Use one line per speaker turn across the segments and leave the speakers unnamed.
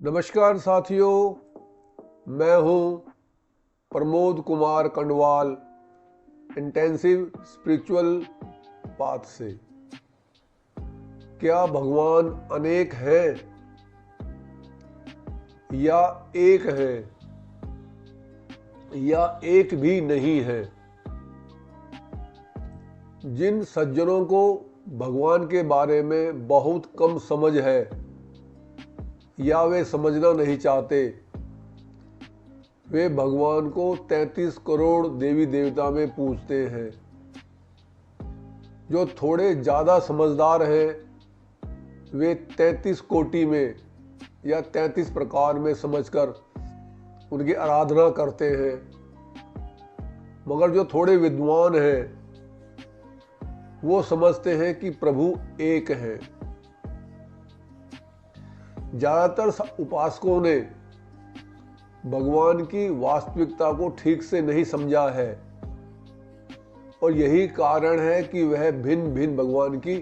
नमस्कार साथियों, मैं हूं Pramod Kumar Kandwal intensive spiritual path से। क्या भगवान अनेक हैं या एक है या एक भी नहीं है? जिन सज्जनों को भगवान के बारे में बहुत कम समझ है या वे समझना नहीं चाहते, वे भगवान को 33 करोड़ देवी देवता में पूजते हैं। जो थोड़े ज़्यादा समझदार हैं, वे 33 कोटि में या 33 प्रकार में समझकर उनकी आराधना करते हैं। मगर जो थोड़े विद्वान हैं, वो समझते हैं कि प्रभु एक है। ज़्यादातर उपासकों ने भगवान की वास्तविकता को ठीक से नहीं समझा है और यही कारण है कि वह भिन्न भिन्न भगवान की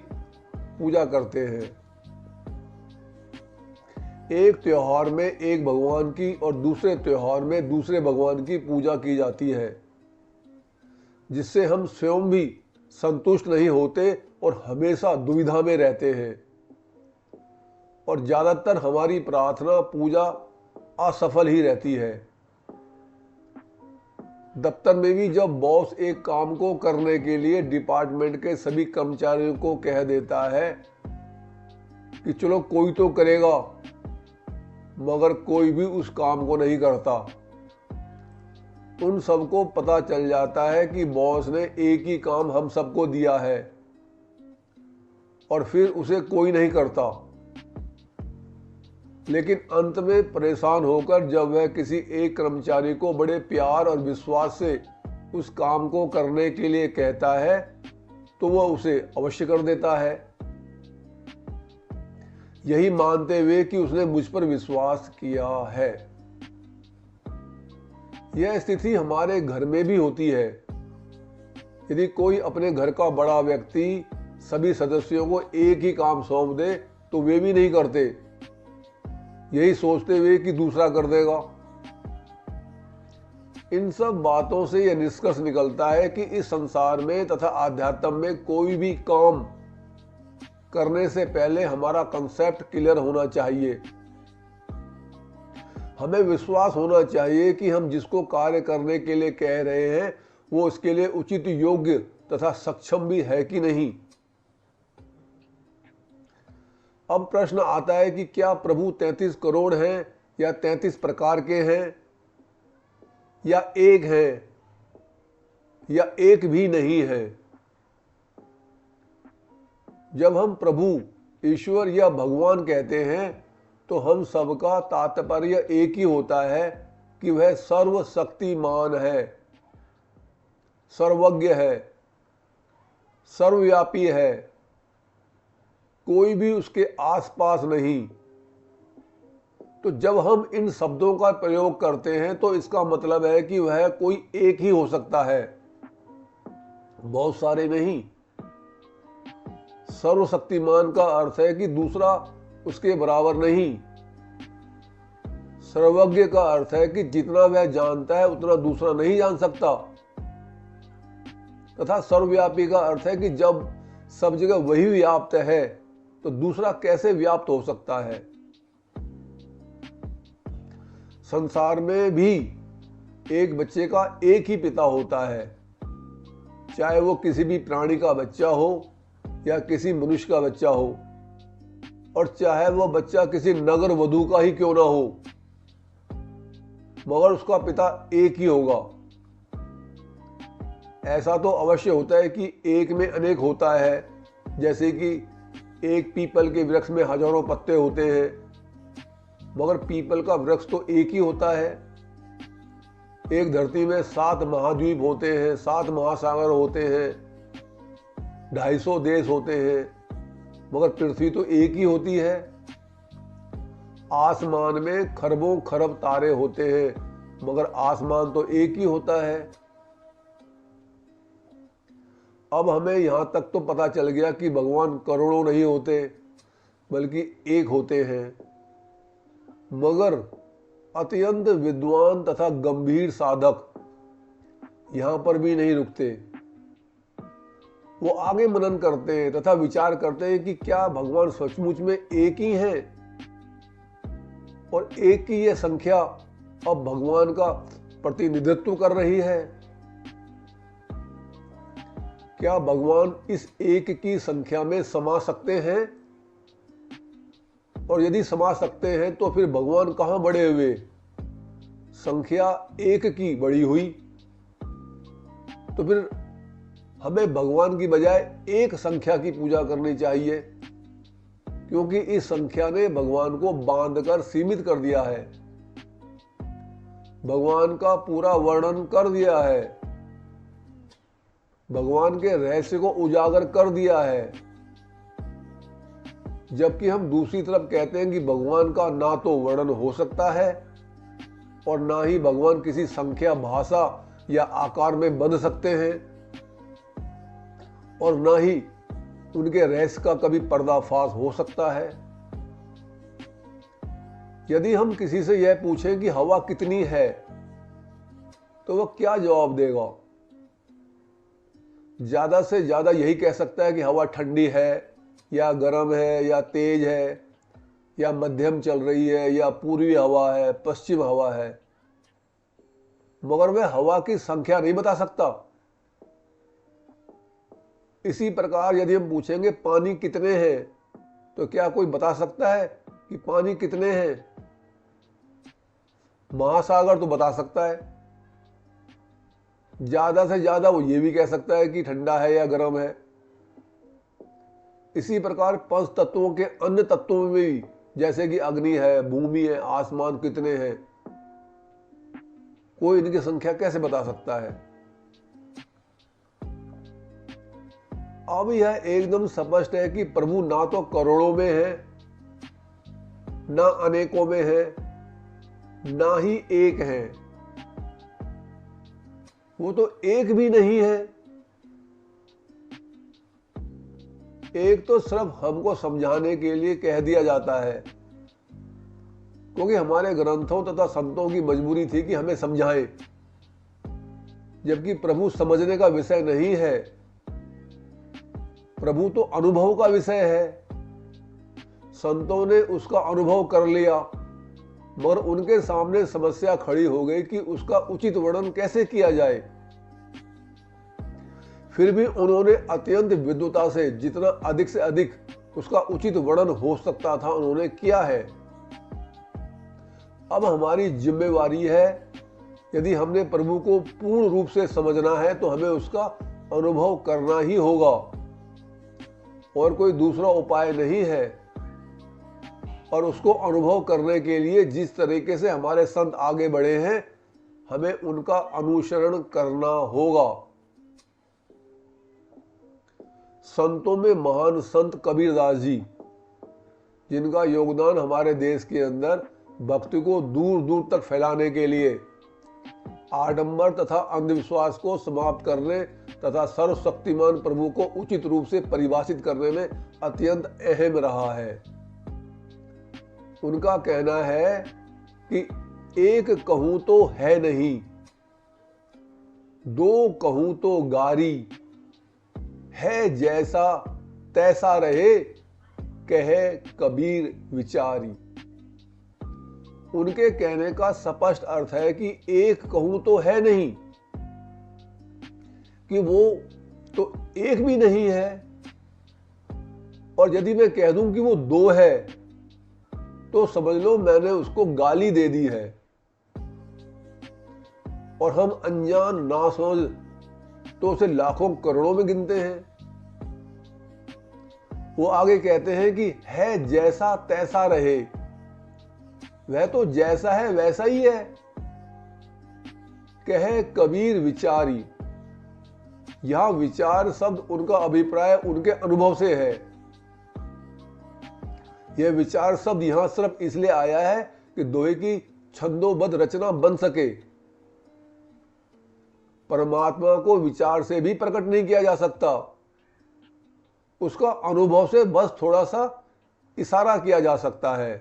पूजा करते हैं। एक त्योहार में एक भगवान की और दूसरे त्योहार में दूसरे भगवान की पूजा की जाती है, जिससे हम स्वयं भी संतुष्ट नहीं होते और हमेशा दुविधा में रहते हैं। और ज़्यादातर हमारी प्रार्थना पूजा असफल ही रहती है। दफ्तर में भी जब बॉस एक काम को करने के लिए डिपार्टमेंट के सभी कर्मचारियों को कह देता है कि चलो कोई तो करेगा, मगर कोई भी उस काम को नहीं करता, उन सबको पता चल जाता है कि बॉस ने एक ही काम हम सबको दिया है और फिर उसे कोई नहीं करता। लेकिन अंत में परेशान होकर जब वह किसी एक कर्मचारी को बड़े प्यार और विश्वास से उस काम को करने के लिए कहता है, तो वह उसे अवश्य कर देता है, यही मानते हुए कि उसने मुझ पर विश्वास किया है। यह स्थिति हमारे घर में भी होती है। यदि कोई अपने घर का बड़ा व्यक्ति सभी सदस्यों को एक ही काम सौंप दे, तो वे भी नहीं करते, यही सोचते हुए कि दूसरा कर देगा। इन सब बातों से यह निष्कर्ष निकलता है कि इस संसार में तथा आध्यात्म में कोई भी काम करने से पहले हमारा कंसेप्ट क्लियर होना चाहिए। हमें विश्वास होना चाहिए कि हम जिसको कार्य करने के लिए कह रहे हैं, वो इसके लिए उचित, योग्य तथा सक्षम भी है कि नहीं। अब प्रश्न आता है कि क्या प्रभु 33 करोड़ हैं या 33 प्रकार के हैं या एक है या एक भी नहीं है? जब हम प्रभु, ईश्वर या भगवान कहते हैं, तो हम सबका तात्पर्य एक ही होता है कि वह सर्वशक्तिमान है, सर्वज्ञ है, सर्वव्यापी है, कोई भी उसके आसपास नहीं। तो जब हम इन शब्दों का प्रयोग करते हैं, तो इसका मतलब है कि वह कोई एक ही हो सकता है, बहुत सारे नहीं। सर्वशक्तिमान का अर्थ है कि दूसरा उसके बराबर नहीं। सर्वज्ञ का अर्थ है कि जितना वह जानता है उतना दूसरा नहीं जान सकता। तथा सर्वव्यापी का अर्थ है कि जब सब जगह वही व्याप्त है, तो दूसरा कैसे व्याप्त हो सकता है? संसार में भी एक बच्चे का एक ही पिता होता है, चाहे वो किसी भी प्राणी का बच्चा हो या किसी मनुष्य का बच्चा हो, और चाहे वो बच्चा किसी नगर वधू का ही क्यों ना हो, मगर उसका पिता एक ही होगा। ऐसा तो अवश्य होता है कि एक में अनेक होता है, जैसे कि एक पीपल के वृक्ष में हजारों पत्ते होते हैं, मगर पीपल का वृक्ष तो एक ही होता है। एक धरती में 7 महाद्वीप होते हैं, 7 महासागर होते हैं, 250 देश होते हैं, मगर पृथ्वी तो एक ही होती है। आसमान में खरबों खरब तारे होते हैं, मगर आसमान तो एक ही होता है। अब हमें यहाँ तक तो पता चल गया कि भगवान करोड़ों नहीं होते, बल्कि एक होते हैं। मगर अत्यंत विद्वान तथा गंभीर साधक यहां पर भी नहीं रुकते। वो आगे मनन करते हैं तथा विचार करते हैं कि क्या भगवान सचमुच में एक ही हैं और एक की यह संख्या अब भगवान का प्रतिनिधित्व कर रही है। क्या भगवान इस एक की संख्या में समा सकते हैं? और यदि समा सकते हैं तो फिर भगवान कहां बड़े हुए? संख्या एक की बड़ी हुई। तो फिर हमें भगवान की बजाय एक संख्या की पूजा करनी चाहिए, क्योंकि इस संख्या ने भगवान को बांधकर सीमित कर दिया है, भगवान का पूरा वर्णन कर दिया है, भगवान के रहस्य को उजागर कर दिया है। जबकि हम दूसरी तरफ कहते हैं कि भगवान का ना तो वर्णन हो सकता है और ना ही भगवान किसी संख्या, भाषा या आकार में बंध सकते हैं और ना ही उनके रहस्य का कभी पर्दाफाश हो सकता है। यदि हम किसी से यह पूछें कि हवा कितनी है, तो वह क्या जवाब देगा? ज्यादा से ज्यादा यही कह सकता है कि हवा ठंडी है या गर्म है या तेज है या मध्यम चल रही है या पूर्वी हवा है, पश्चिम हवा है, मगर वह हवा की संख्या नहीं बता सकता। इसी प्रकार यदि हम पूछेंगे पानी कितने हैं, तो क्या कोई बता सकता है कि पानी कितने हैं? महासागर तो बता सकता है, ज्यादा से ज्यादा वो ये भी कह सकता है कि ठंडा है या गर्म है। इसी प्रकार पंच तत्वों के अन्य तत्वों में भी, जैसे कि अग्नि है, भूमि है, आसमान कितने हैं, कोई इनकी संख्या कैसे बता सकता है? अब यह एकदम स्पष्ट है कि प्रभु ना तो करोड़ों में है, ना अनेकों में है, ना ही एक है। वो तो एक भी नहीं है। एक तो सिर्फ हमको समझाने के लिए कह दिया जाता है, क्योंकि हमारे ग्रंथों तथा संतों की मजबूरी थी कि हमें समझाएं, जबकि प्रभु समझने का विषय नहीं है। प्रभु तो अनुभव का विषय है। संतों ने उसका अनुभव कर लिया, मगर उनके सामने समस्या खड़ी हो गई कि उसका उचित वर्णन कैसे किया जाए। फिर भी उन्होंने अत्यंत विद्वता से जितना अधिक से अधिक उसका उचित वर्णन हो सकता था उन्होंने किया है। अब हमारी जिम्मेवारी है, यदि हमने प्रभु को पूर्ण रूप से समझना है तो हमें उसका अनुभव करना ही होगा, और कोई दूसरा उपाय नहीं है। और उसको अनुभव करने के लिए जिस तरीके से हमारे संत आगे बढ़े हैं, हमें उनका अनुसरण करना होगा। संतों में महान संत कबीरदास जी, जिनका योगदान हमारे देश के अंदर भक्ति को दूर दूर तक फैलाने के लिए, आडंबर तथा अंधविश्वास को समाप्त करने तथा सर्वशक्तिमान प्रभु को उचित रूप से परिभाषित करने में अत्यंत अहम रहा है। उनका कहना है कि एक कहूं तो है नहीं, दो कहूं तो गारी, है जैसा तैसा रहे, कहे कबीर विचारी। उनके कहने का स्पष्ट अर्थ है कि एक कहूं तो है नहीं, कि वो तो एक भी नहीं है, और यदि मैं कह दूं कि वो दो है तो समझ लो मैंने उसको गाली दे दी है। और हम अनजान नासमझ तो उसे लाखों करोड़ों में गिनते हैं। वो आगे कहते हैं कि है जैसा तैसा रहे, वह तो जैसा है वैसा ही है, कहे कबीर विचारी। यहां विचार शब्द उनका अभिप्राय उनके अनुभव से है। यह विचार शब्द यहां सिर्फ इसलिए आया है कि दोहे की छंदोबद्ध रचना बन सके। परमात्मा को विचार से भी प्रकट नहीं किया जा सकता, उसका अनुभव से बस थोड़ा सा इशारा किया जा सकता है।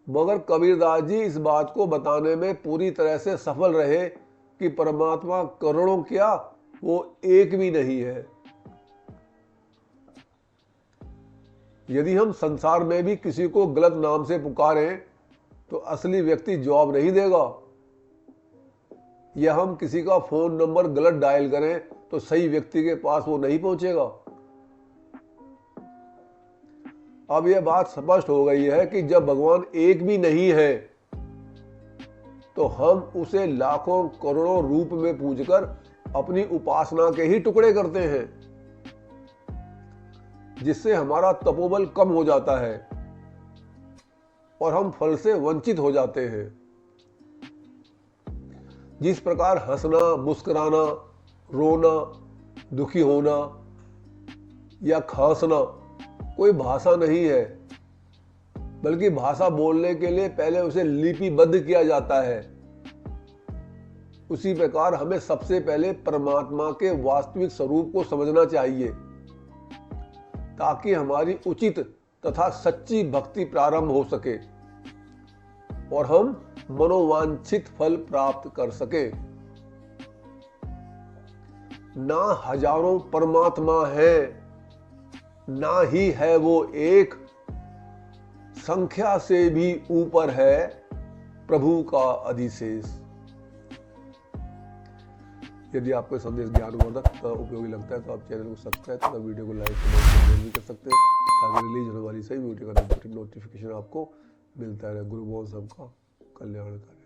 मगर कबीरदास जी इस बात को बताने में पूरी तरह से सफल रहे कि परमात्मा करोड़ों क्या, वो एक भी नहीं है। यदि हम संसार में भी किसी को गलत नाम से पुकारें तो असली व्यक्ति जवाब नहीं देगा, या हम किसी का फोन नंबर गलत डायल करें तो सही व्यक्ति के पास वो नहीं पहुंचेगा। अब यह बात स्पष्ट हो गई है कि जब भगवान एक भी नहीं है तो हम उसे लाखों करोड़ों रूप में पूजकर अपनी उपासना के ही टुकड़े करते हैं, जिससे हमारा तपोबल कम हो जाता है और हम फल से वंचित हो जाते हैं। जिस प्रकार हंसना, मुस्कुराना, रोना, दुखी होना या खांसना कोई भाषा नहीं है, बल्कि भाषा बोलने के लिए पहले उसे लिपिबद्ध किया जाता है, उसी प्रकार हमें सबसे पहले परमात्मा के वास्तविक स्वरूप को समझना चाहिए, ताकि हमारी उचित तथा सच्ची भक्ति प्रारंभ हो सके और हम मनोवांछित फल प्राप्त कर सके। ना हजारों परमात्मा है, ना ही है वो एक, संख्या से भी ऊपर है प्रभु का अधिशेष। यदि आपको संदेश ज्ञानवर्धक उपयोगी लगता है तो आप चैनल को सब्सक्राइब तथा वीडियो को लाइक शेयर भी कर सकते हैं, ताकि रिलीज होने वाली सही वीडियो का नोटिफिकेशन आपको मिलता रहे। गुरु बोल सबका कल्याण करे।